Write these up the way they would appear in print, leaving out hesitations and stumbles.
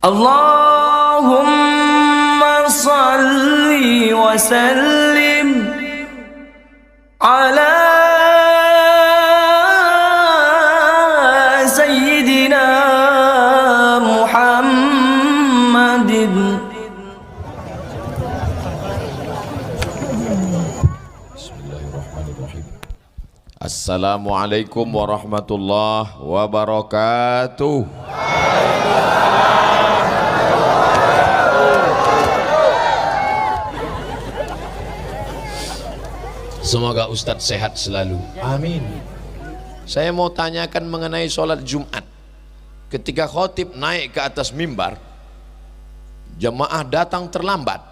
Allahumma salli wa sallim ala sayyidina Muhammadin. Bismillahirrahmanirrahim. Assalamualaikum warahmatullahi wabarakatuh. Semoga Ustadz sehat selalu. Amin. Saya mau tanyakan mengenai sholat Jumat. Ketika khotib naik ke atas mimbar, jemaah datang terlambat,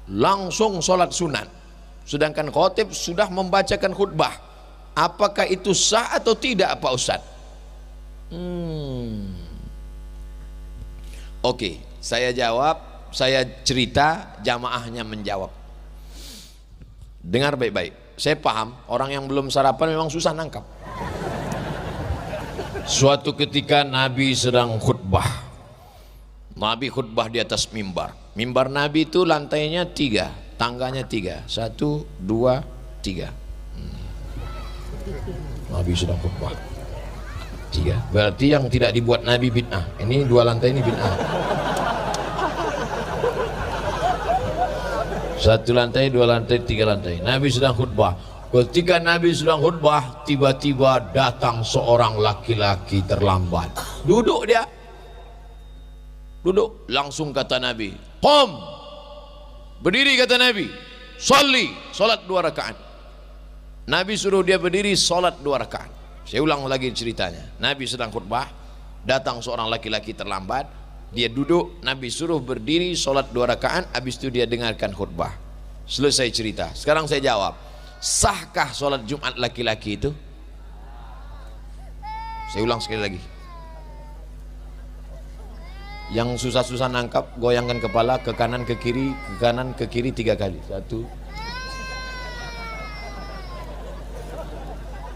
langsung sholat sunat. Sedangkan khotib sudah membacakan khutbah. Apakah itu sah atau tidak Pak Ustadz? Oke, saya jawab, saya cerita, jamaahnya menjawab. Dengar baik-baik, saya paham orang yang belum sarapan memang susah nangkap. Suatu ketika Nabi sedang khutbah. Nabi khutbah di atas mimbar. Mimbar Nabi itu lantainya 3, tangganya 3. 1, 2, 3. Nabi sedang khutbah 3. Berarti yang tidak dibuat Nabi bid'ah. Ini 2 lantai ini bid'ah. 1 lantai, 2 lantai, 3 lantai. Nabi sedang khutbah. Ketika Nabi sedang khutbah, tiba-tiba datang seorang laki-laki terlambat. Duduk dia. Duduk. Langsung kata Nabi, "Qum." Berdiri kata Nabi. "Sholli." Salat 2 rakaat. Nabi suruh dia berdiri salat 2 rakaat. Saya ulang lagi ceritanya. Nabi sedang khutbah, datang seorang laki-laki terlambat. Dia duduk, Nabi suruh berdiri sholat 2 rakaat, habis itu dia dengarkan khutbah. Selesai cerita. Sekarang saya jawab, sahkah sholat Jumat laki-laki itu? Saya ulang sekali lagi. Yang susah-susah nangkap, goyangkan kepala ke kanan ke kiri, ke kanan ke kiri 3 kali. 1.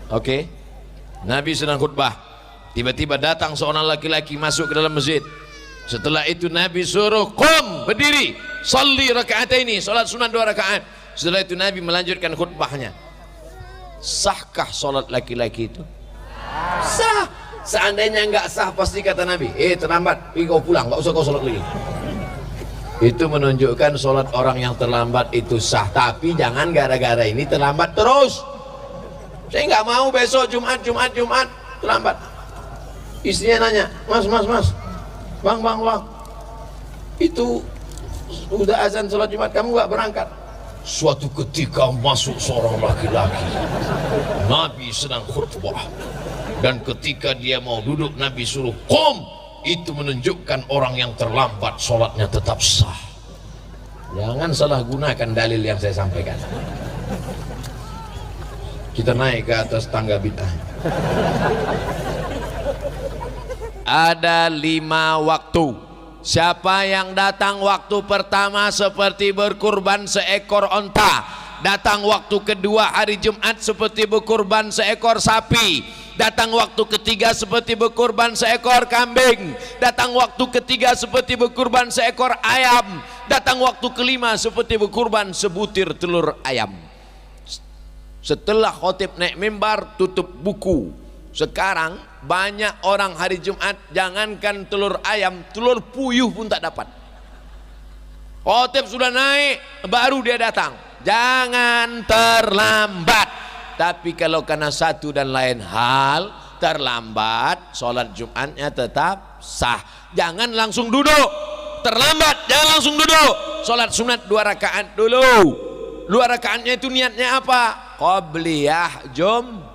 Oke. Nabi sedang khutbah. Tiba-tiba datang seorang laki-laki masuk ke dalam masjid. Setelah itu Nabi suruh qum, berdiri, sholli rakaataini, salat sunat 2 rakaat. Setelah itu Nabi melanjutkan khutbahnya. Sahkah salat laki-laki itu? Sah. Seandainya enggak sah pasti kata Nabi, terlambat, pergi kau pulang, enggak usah kau salat lagi. Itu menunjukkan salat orang yang terlambat itu sah. Tapi jangan gara-gara ini terlambat terus. Saya enggak mau besok Jumat terlambat. Istrinya nanya, Mas, Bang, itu udah azan sholat Jumat, kamu gak berangkat? Suatu ketika masuk seorang laki-laki. Nabi sedang khutbah, dan ketika dia mau duduk Nabi suruh qum. Itu menunjukkan orang yang terlambat sholatnya tetap sah. Jangan salah gunakan dalil yang saya sampaikan. Kita naik ke atas tangga bid'ah. Ada 5 waktu. Siapa yang datang waktu pertama seperti berkurban seekor onta, datang waktu kedua hari Jumat seperti berkurban seekor sapi, datang waktu ketiga seperti berkurban seekor kambing, datang waktu ketiga seperti berkurban seekor ayam, datang waktu kelima seperti berkurban sebutir telur ayam. Setelah khotib naik mimbar, tutup buku. Sekarang banyak orang hari Jumat jangankan telur ayam, telur puyuh pun tak dapat. Khotib sudah naik, baru dia datang. Jangan terlambat. Tapi kalau karena satu dan lain hal terlambat, sholat Jumatnya tetap sah. Jangan langsung duduk. Terlambat, jangan langsung duduk. Sholat sunat 2 rakaat dulu. 2 rakaatnya itu niatnya apa? Qobliyah Jumat.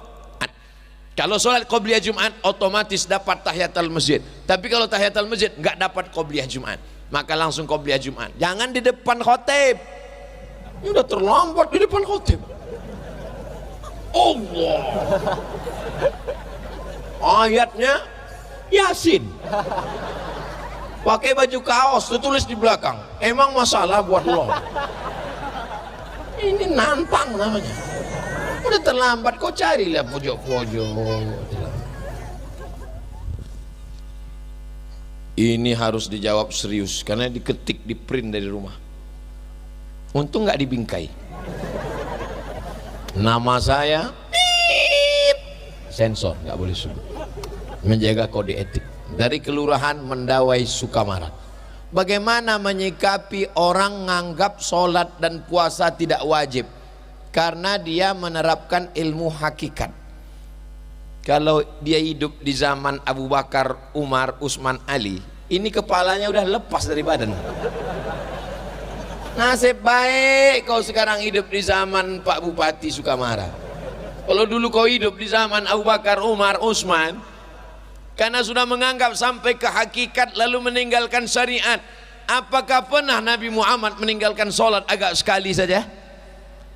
Kalau sholat qobliyah Jumat otomatis dapat tahiyatul masjid. Tapi kalau tahiyatul masjid nggak dapat qobliyah Jumat, maka langsung qobliyah Jumat. Jangan di depan khotib. Ini udah terlambat di depan khotib. Allah. Ayatnya Yasin. Pakai baju kaos, tertulis di belakang. Emang masalah buat lo? Ini nantang namanya. Udah terlambat, kau carilah pojok-pojok. Ini harus dijawab serius karena diketik, di print dari rumah. Untung nggak dibingkai. Nama saya sensor, nggak boleh sebut. Menjaga kode etik. Dari Kelurahan Mendawai, Sukamara. Bagaimana menyikapi orang nganggap sholat dan puasa tidak wajib karena dia menerapkan ilmu hakikat? Kalau dia hidup di zaman Abu Bakar, Umar, Utsman, Ali, ini kepalanya udah lepas dari badan. Nasib baik kau sekarang hidup di zaman Pak Bupati Sukamara. Kalau dulu kau hidup di zaman Abu Bakar, Umar, Utsman, karena sudah menganggap sampai ke hakikat lalu meninggalkan syariat. Apakah pernah Nabi Muhammad meninggalkan sholat agak sekali saja?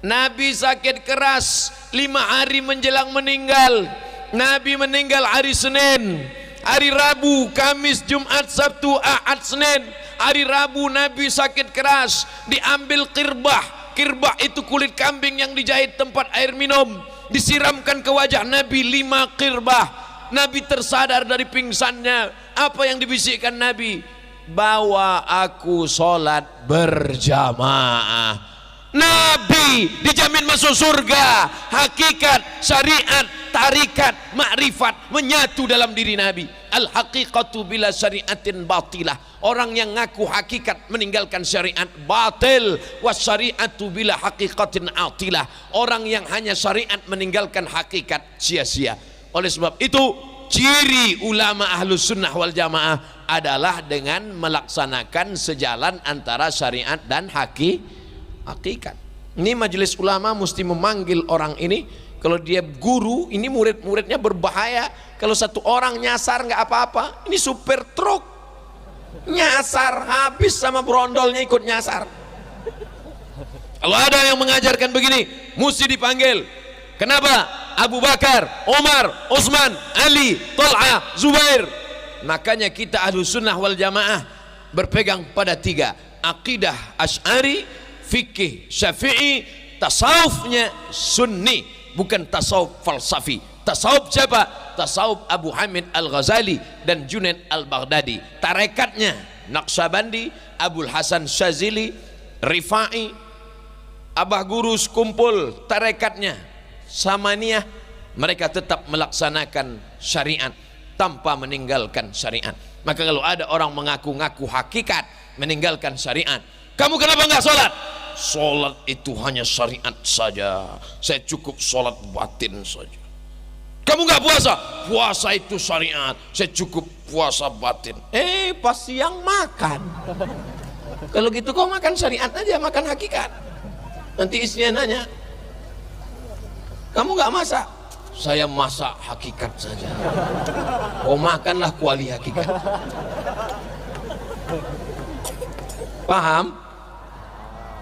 Nabi sakit keras 5 hari menjelang meninggal. Nabi meninggal hari Senin, hari Rabu, Kamis, Jumat, Sabtu, Ahad, Senin. Hari Rabu Nabi sakit keras, diambil kirbah. Kirbah itu kulit kambing yang dijahit tempat air minum, disiramkan ke wajah Nabi 5 kirbah. Nabi tersadar dari pingsannya. Apa yang dibisikkan Nabi? Bawa aku sholat berjamaah. Nabi dijamin masuk surga. Hakikat, syariat, tarikat, makrifat menyatu dalam diri Nabi. Al-haqiqatu bila syariatin batilah. Orang yang ngaku hakikat meninggalkan syariat batil. Wasyariatu bila haqiqatin atilah. Orang yang hanya syariat meninggalkan hakikat sia-sia. Oleh sebab itu ciri ulama ahlus sunnah wal jamaah adalah dengan melaksanakan sejalan antara syariat dan hakikat. Ini majelis ulama mesti memanggil orang ini. Kalau dia guru, ini murid-muridnya berbahaya. Kalau satu orang nyasar nggak apa-apa, ini supir truk nyasar, habis sama brondolnya ikut nyasar. Kalau ada yang mengajarkan begini, mesti dipanggil. Kenapa? Abu Bakar, Umar, Utsman, Ali, Thal'ah, Zubair. Makanya kita Ahlus Sunnah wal Jamaah berpegang pada 3: akidah Asy'ari, fikih Syafi'i, tasawufnya Sunni, bukan tasawuf falsafi. Tasawuf siapa? Tasawuf Abu Hamid Al-Ghazali dan Junaid Al-Baghdadi. Tarekatnya Naqsyabandi, Abul Hasan Syazili, Rifai, Abah Guru kumpul tarekatnya Samaniyah. Mereka tetap melaksanakan syariat tanpa meninggalkan syariat. Maka kalau ada orang mengaku-ngaku hakikat meninggalkan syariat, kamu kenapa enggak sholat? Sholat itu hanya syariat saja, saya cukup sholat batin saja. Kamu enggak puasa? Puasa itu syariat, saya cukup puasa batin. Pas siang makan. Kalau gitu kau makan syariat aja, makan hakikat. Nanti istrinya nanya, kamu nggak masak? Saya masak hakikat saja. Oh, makanlah kuali hakikat. Paham?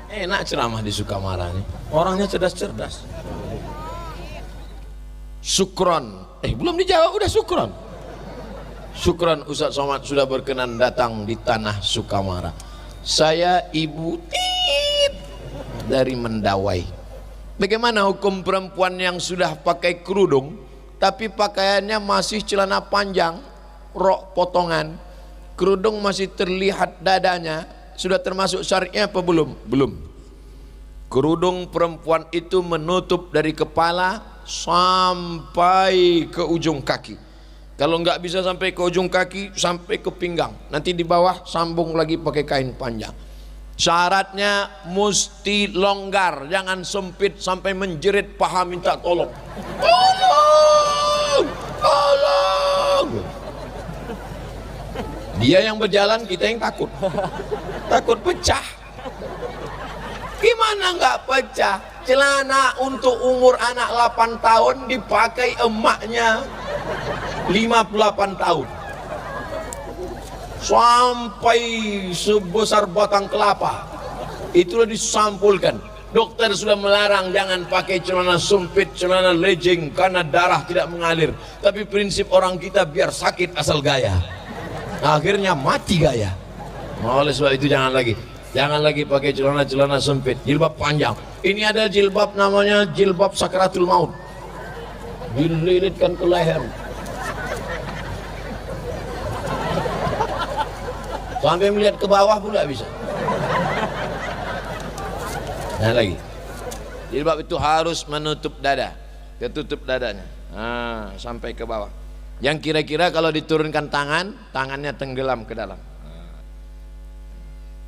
Enak ceramah di Sukamara nih. Orangnya cerdas-cerdas. Syukron. Belum dijawab udah syukron. Syukron Ustaz Somad sudah berkenan datang di tanah Sukamara. Saya Ibu Tit dari Mendawai. Bagaimana hukum perempuan yang sudah pakai kerudung tapi pakaiannya masih celana panjang, rok potongan, kerudung masih terlihat dadanya, sudah termasuk syariatnya apa belum? Belum. Kerudung perempuan itu menutup dari kepala sampai ke ujung kaki. Kalau nggak bisa sampai ke ujung kaki, sampai ke pinggang. Nanti di bawah sambung lagi pakai kain panjang. Syaratnya mesti longgar, jangan sempit sampai menjerit paha minta tolong. Tolong, tolong. Dia yang berjalan, kita yang takut. Takut pecah. Gimana nggak pecah? Celana untuk umur anak 8 tahun dipakai emaknya 58 tahun. Sampai sebesar batang kelapa. Itulah disampulkan. Dokter sudah melarang jangan pakai celana sempit, celana legging karena darah tidak mengalir. Tapi prinsip orang kita biar sakit asal gaya. Akhirnya mati gaya. Oleh sebab itu jangan lagi pakai celana sempit, jilbab panjang. Ini ada jilbab namanya jilbab sakratul maut. Dililitkan ke leher. Sampai melihat ke bawah pula bisa. Nah lagi, jilbab itu harus menutup dada, ketutup dadanya, sampai ke bawah. Yang kira-kira kalau diturunkan tangannya tenggelam ke dalam.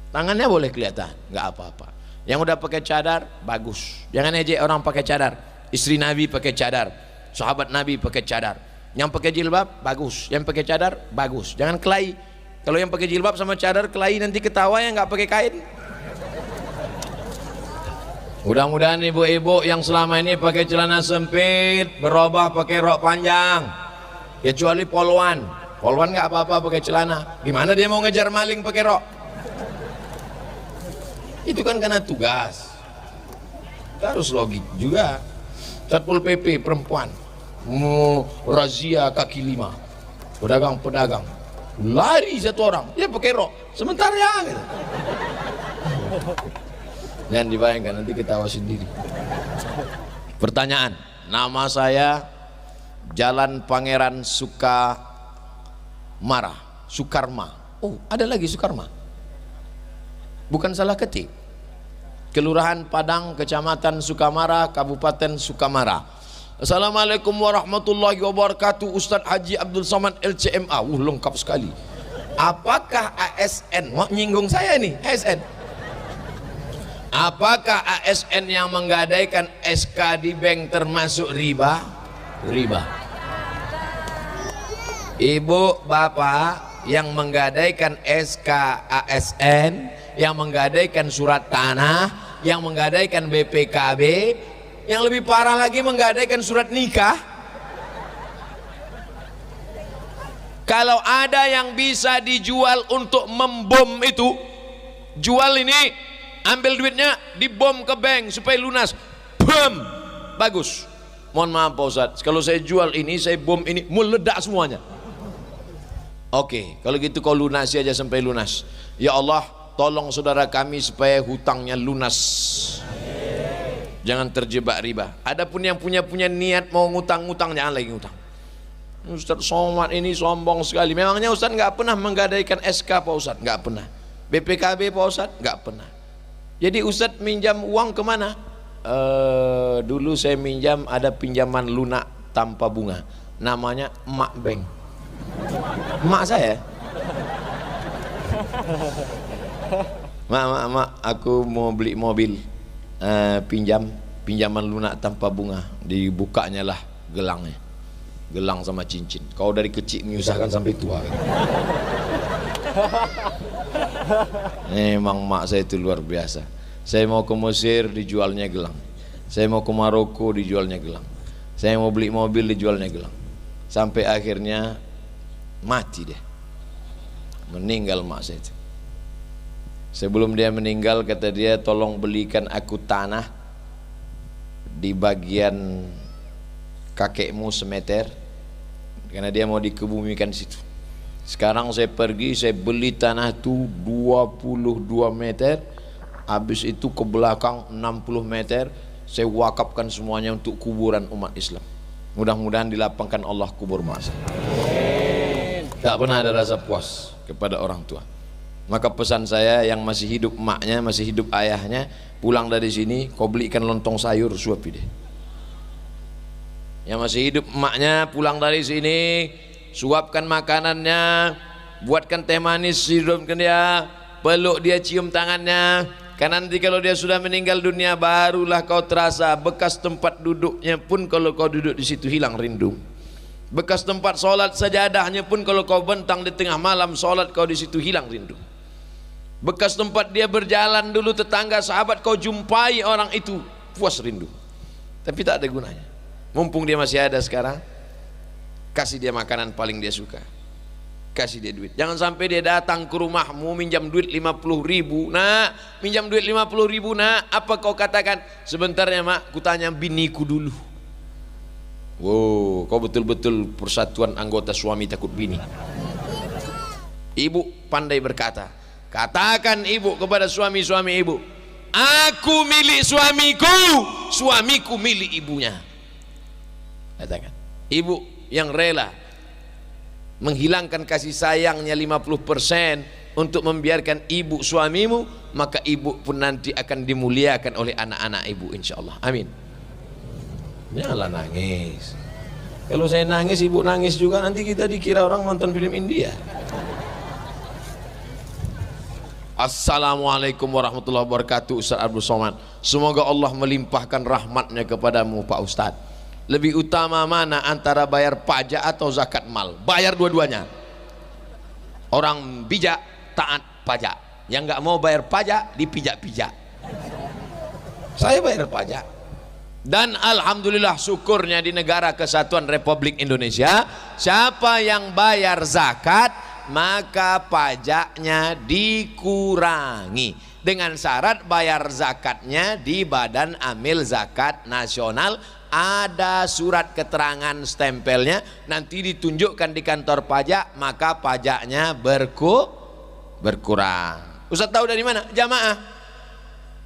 Tangannya boleh kelihatan, nggak apa-apa. Yang udah pakai cadar, bagus. Jangan ejek orang pakai cadar. Istri Nabi pakai cadar, sahabat Nabi pakai cadar. Yang pakai jilbab, bagus. Yang pakai cadar, bagus. Jangan kelahi. Kalau yang pakai jilbab sama cadar kelahi, nanti ketawa yang nggak pakai kain. Mudah-mudahan ibu-ibu yang selama ini pakai celana sempit berubah pakai rok panjang. Kecuali polwan. Polwan nggak apa-apa pakai celana. Gimana dia mau ngejar maling pakai rok? Itu kan karena tugas. Kita harus logik juga. Satpol PP perempuan mau razia kaki lima, pedagang-pedagang lari satu orang, dia pakai rok sementara ya gitu. Jangan dibayangkan, nanti ketawa sendiri. Pertanyaan, nama saya Jalan Pangeran Sukarma. Oh, ada lagi Sukarma. Bukan salah ketik. Kelurahan Padang, Kecamatan Sukamara, Kabupaten Sukamara. Assalamualaikum warahmatullahi wabarakatuh. Ustadz Haji Abdul Somad LCMA. Lengkap sekali. Apakah ASN, mau nyinggung saya nih, ASN. Apakah ASN yang menggadaikan SK di bank termasuk riba? Riba. Ibu bapak yang menggadaikan SK ASN, yang menggadaikan surat tanah, yang menggadaikan BPKB, yang lebih parah lagi menggadaikan surat nikah. Kalau ada yang bisa dijual untuk membom itu, jual ini, ambil duitnya, dibom ke bank supaya lunas. Bom, bagus. Mohon maaf Pak Ustadz, kalau saya jual ini, saya bom ini, meledak semuanya. Oke, kalau gitu kau lunasi aja sampai lunas. Ya Allah, tolong saudara kami supaya hutangnya lunas. Jangan terjebak riba. Adapun yang punya niat mau ngutang-ngutang, jangan lagi ngutang. Ustadz Somad ini sombong sekali. Memangnya Ustadz nggak pernah menggadaikan SK Pak Ustadz? Nggak pernah. BPKB Pak Ustadz? Nggak pernah. Jadi Ustadz minjam uang kemana? Dulu saya minjam, ada pinjaman lunak tanpa bunga, namanya Emak Bank. Emak saya. Mak, aku mau beli mobil, pinjaman lunak tanpa bunga. Dibukanya lah gelangnya, gelang sama cincin. Kau dari kecil menyusahkan sampai tua. Memang mak saya itu luar biasa. Saya mau ke Mesir, dijualnya gelang. Saya mau ke Maroko, dijualnya gelang. Saya mau beli mobil, dijualnya gelang. Sampai akhirnya mati deh, meninggal mak saya itu. Sebelum dia meninggal, kata dia, tolong belikan aku tanah di bagian kakekmu semeter, karena dia mau dikebumikan situ. Sekarang saya pergi, saya beli tanah itu 22 meter, habis itu ke belakang 60 meter, saya wakafkan semuanya untuk kuburan umat Islam. Mudah-mudahan dilapangkan Allah kubur mak saya. Tak pernah ada rasa puas kepada orang tua. Maka pesan saya, yang masih hidup maknya, masih hidup ayahnya, pulang dari sini kau belikan lontong sayur, suapi deh. Yang masih hidup maknya, pulang dari sini suapkan makanannya, buatkan teh manis, hidupkan dia, peluk dia, cium tangannya. Karena nanti kalau dia sudah meninggal dunia, barulah kau terasa bekas tempat duduknya pun, kalau kau duduk di situ hilang rindu. Bekas tempat sholat sajadahnya pun, kalau kau bentang di tengah malam sholat, kau di situ hilang rindu. Bekas tempat dia berjalan dulu, tetangga sahabat kau jumpai orang itu, puas rindu. Tapi tak ada gunanya. Mumpung dia masih ada sekarang, kasih dia makanan paling dia suka, kasih dia duit. Jangan sampai dia datang ke rumahmu minjam duit 50.000. Nah, minjam duit 50.000, nah, apa kau katakan? Sebentar ya mak, ku tanya biniku dulu. Wow, kau betul-betul persatuan anggota suami takut bini. Ibu pandai berkata, katakan ibu kepada suami-suami ibu, aku milik suamiku, suamiku milik ibunya. Katakan, ibu yang rela menghilangkan kasih sayangnya 50%, untuk membiarkan ibu suamimu, maka ibu pun nanti akan dimuliakan oleh anak-anak ibu insyaallah. Amin. Janganlah nangis. Kalau saya nangis, ibu nangis juga, nanti kita dikira orang nonton film India. Assalamualaikum warahmatullahi wabarakatuh. Ustaz Abdul Somad, semoga Allah melimpahkan rahmatnya kepadamu Pak Ustaz. Lebih utama mana antara bayar pajak atau zakat mal? Bayar dua-duanya. Orang bijak taat pajak, yang nggak mau bayar pajak dipijak-pijak. Saya bayar pajak, dan alhamdulillah syukurnya di negara kesatuan Republik Indonesia, siapa yang bayar zakat maka pajaknya dikurangi, dengan syarat bayar zakatnya di Badan Amil Zakat Nasional. Ada surat keterangan stempelnya, nanti ditunjukkan di kantor pajak, maka pajaknya berkurang. Ustaz tahu dari mana? Jamaah.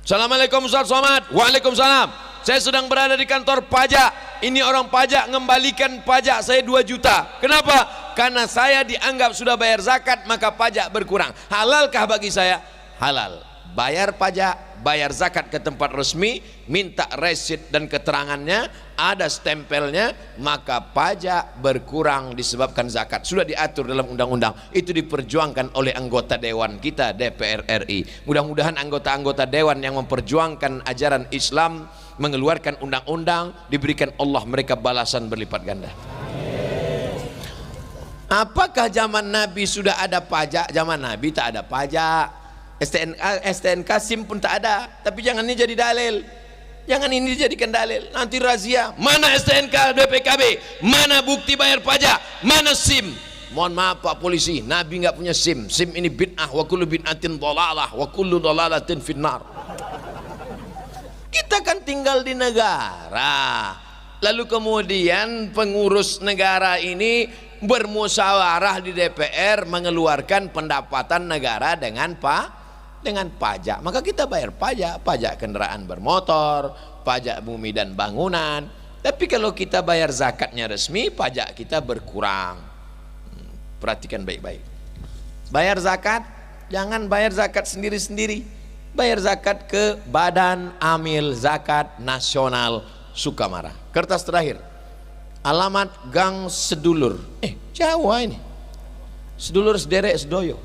Assalamualaikum Ustaz Somad. Waalaikumsalam. Saya sedang berada di kantor pajak. Ini orang pajak ngembalikan pajak saya 2 juta. Kenapa? Karena saya dianggap sudah bayar zakat, maka pajak berkurang. Halalkah bagi saya? Halal. Bayar pajak, bayar zakat ke tempat resmi, minta resit dan keterangannya, ada stempelnya, maka pajak berkurang disebabkan zakat. Sudah diatur dalam undang-undang. Itu diperjuangkan oleh anggota dewan kita DPR RI. Mudah-mudahan anggota-anggota dewan yang memperjuangkan ajaran Islam, mengeluarkan undang-undang, diberikan Allah mereka balasan berlipat ganda. Apakah zaman Nabi sudah ada pajak? Zaman Nabi tak ada pajak. STNK SIM pun tak ada. Tapi jangan ini jadi dalil, jangan ini dijadikan dalil. Nanti razia, mana STNK BPKB, mana bukti bayar pajak, mana SIM. Mohon maaf Pak Polisi, Nabi nggak punya SIM. SIM ini bid'ah, wa kullu bid'atin dhalalah, wa kullu dhalalatin finnar. Kita kan tinggal di negara, lalu kemudian pengurus negara ini bermusyawarah di DPR mengeluarkan pendapatan negara dengan pajak. Maka kita bayar pajak, pajak kendaraan bermotor, pajak bumi dan bangunan. Tapi kalau kita bayar zakatnya resmi, pajak kita berkurang. Perhatikan baik-baik. Bayar zakat, jangan bayar zakat sendiri-sendiri. Bayar zakat ke Badan Amil Zakat Nasional Sukamara. Kertas terakhir. Alamat Gang Sedulur. Jawa ini. Sedulur sederek sedoyo.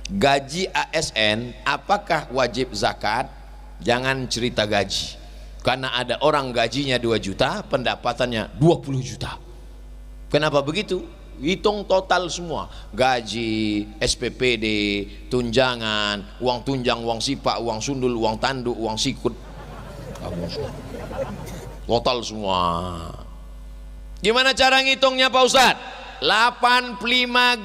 Gaji ASN apakah wajib zakat? Jangan cerita gaji, karena ada orang gajinya 2 juta, pendapatannya 20 juta. Kenapa begitu? Hitung total semua, gaji, SPPD, tunjangan, uang tunjang, uang sipak, uang sundul, uang tanduk, uang sikut, total semua. Gimana cara ngitungnya Pak Ustadz? 85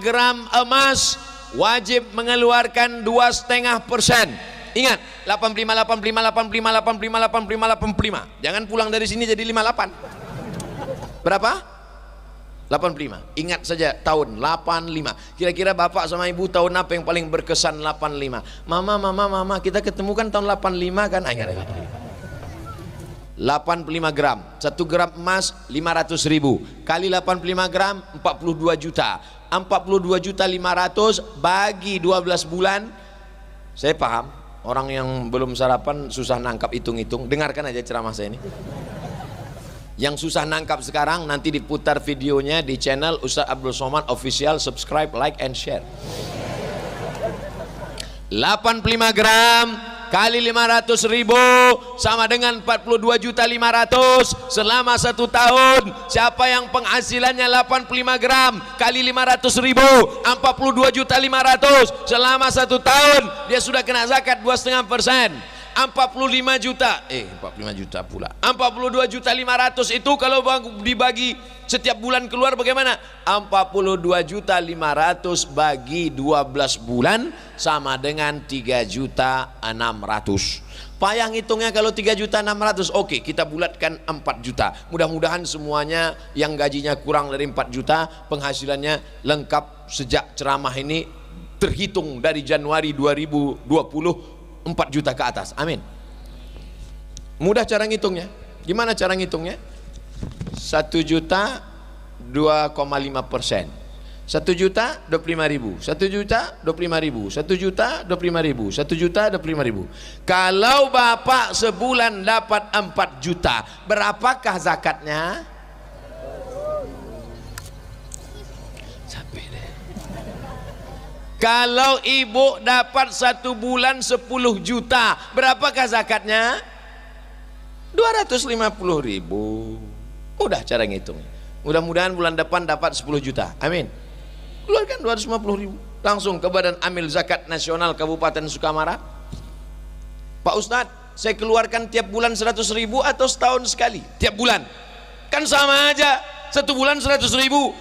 gram emas wajib mengeluarkan 2,5%. Ingat, 85, 85, 85, 85, 85, 85. Jangan pulang dari sini jadi 58. Berapa? 85. Ingat saja tahun 85. Kira-kira bapak sama ibu tahun apa yang paling berkesan 85? Mama, kita ketemu kan tahun 85 kan? 85 gram, 1 gram emas 500.000 kali 85 gram 42 juta. 42 juta 500 bagi 12 bulan. Saya paham orang yang belum sarapan susah nangkap hitung-hitung. Dengarkan aja ceramah saya ini. Yang susah nangkap sekarang, nanti diputar videonya di channel Ustaz Abdul Somad Official. Subscribe, like and share. 85 gram kali 500.000 sama dengan 42.500.000 selama 1 tahun. Siapa yang penghasilannya 85 gram kali 500.000 42.500.000 selama 1 tahun, dia sudah kena zakat 2,5%. 45 juta 45 juta pula 42.500.000 itu kalau dibagi setiap bulan keluar bagaimana? 42.500.000 bagi 12 bulan sama dengan 3.600.000. Payah ngitungnya kalau 3.600.000. Oke, kita bulatkan 4 juta. Mudah-mudahan semuanya yang gajinya kurang dari 4 juta penghasilannya lengkap sejak ceramah ini terhitung dari Januari 2020 4 juta ke atas. Amin. Mudah cara ngitungnya. Gimana cara ngitungnya? 1 juta 2,5%. 1.025.000, 1.025.000, 1.025.000, 1.025.000. Kalau bapak sebulan dapat 4 juta, berapakah zakatnya? Sampai deh. Kalau ibu dapat 1 bulan 10 juta, berapakah zakatnya? 250.000. Mudah cara ngitung. Mudah-mudahan bulan depan dapat 10 juta. Amin. Keluarkan 250.000 langsung ke Badan Amil Zakat Nasional Kabupaten Sukamara. Pak Ustadz, saya keluarkan tiap bulan 100.000 atau setahun sekali? Tiap bulan kan sama aja, 1 bulan 100.000,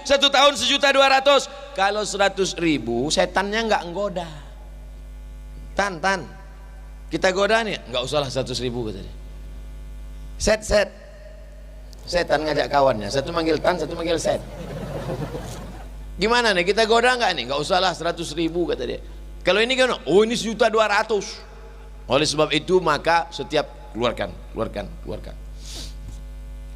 1 tahun 1.200.000. Kalau 100.000 setannya nggak nggoda. Tan kita goda nih, nggak usahlah 100.000 kata dia. Set setan ngajak kawannya, satu manggil Tan, satu manggil Set. Gimana nih, kita goda nggak nih? Nggak usahlah 100.000 kata dia. Kalau ini kan, oh ini 1.200.000. Oleh sebab itu maka setiap keluarkan.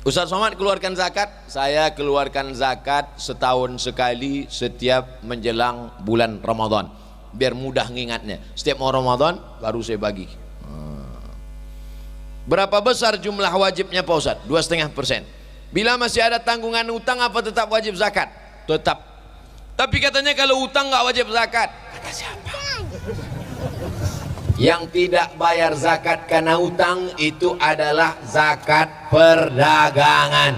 Ustaz Somad keluarkan zakat, saya keluarkan zakat setahun sekali setiap menjelang bulan Ramadan, biar mudah ngingatnya. Setiap mau Ramadan baru saya bagi. Berapa besar jumlah wajibnya Pak Ustaz? 2,5%. Bila masih ada tanggungan utang, apa tetap wajib zakat? Tetap. Tapi katanya kalau utang nggak wajib zakat. Kata siapa? Yang tidak bayar zakat karena utang itu adalah zakat perdagangan.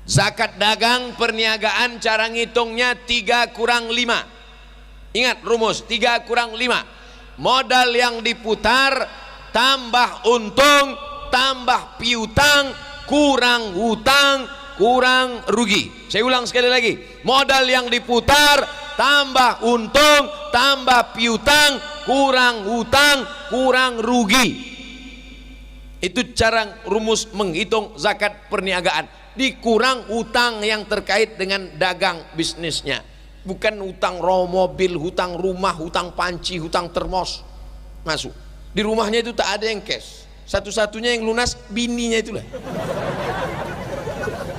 Zakat dagang perniagaan, cara ngitungnya 3 kurang 5. Ingat rumus 3 kurang 5. Modal yang diputar tambah untung tambah piutang kurang hutang kurang rugi. Saya ulang sekali lagi, modal yang diputar tambah untung tambah piutang kurang hutang kurang rugi. Itu cara rumus menghitung zakat perniagaan. Dikurang hutang yang terkait dengan dagang bisnisnya, bukan hutang mobil, hutang rumah, hutang panci, hutang termos. Masuk di rumahnya itu tak ada yang cash, satu-satunya yang lunas bininya itulah.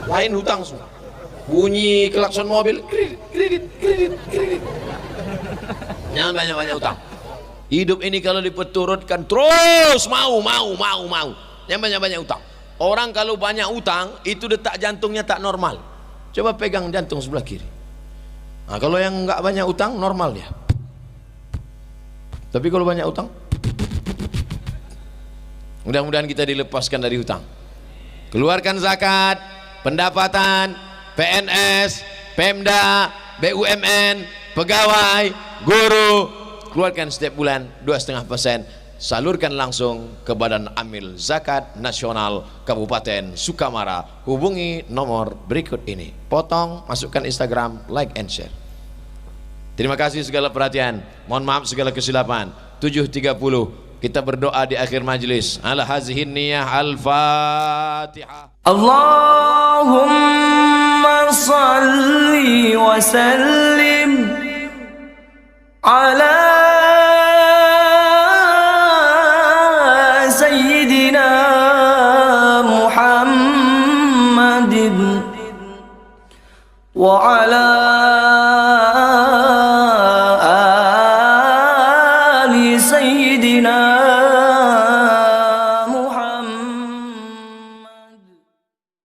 Lain hutang semua. Bunyi klakson mobil, kredit. Jangan banyak-banyak hutang. Hidup ini kalau dipeturutkan terus mau. Jangan banyak-banyak hutang. Orang kalau banyak hutang itu detak jantungnya tak normal. Coba pegang jantung sebelah kiri. Nah, kalau yang nggak banyak hutang normal dia. Tapi kalau banyak hutang, mudah-mudahan kita dilepaskan dari hutang. Keluarkan zakat, pendapatan, PNS, Pemda, BUMN, pegawai, guru, keluarkan setiap bulan 2,5%, salurkan langsung ke Badan Amil Zakat Nasional Kabupaten Sukamara. Hubungi nomor berikut ini, potong, masukkan Instagram, like and share. Terima kasih segala perhatian, mohon maaf segala kesilapan. 7.30 kita berdoa di akhir majlis. Ala hazihin niyah, al-Fatihah. Allahumma salli wa sallim ala sayyidina Muhammadin wa ala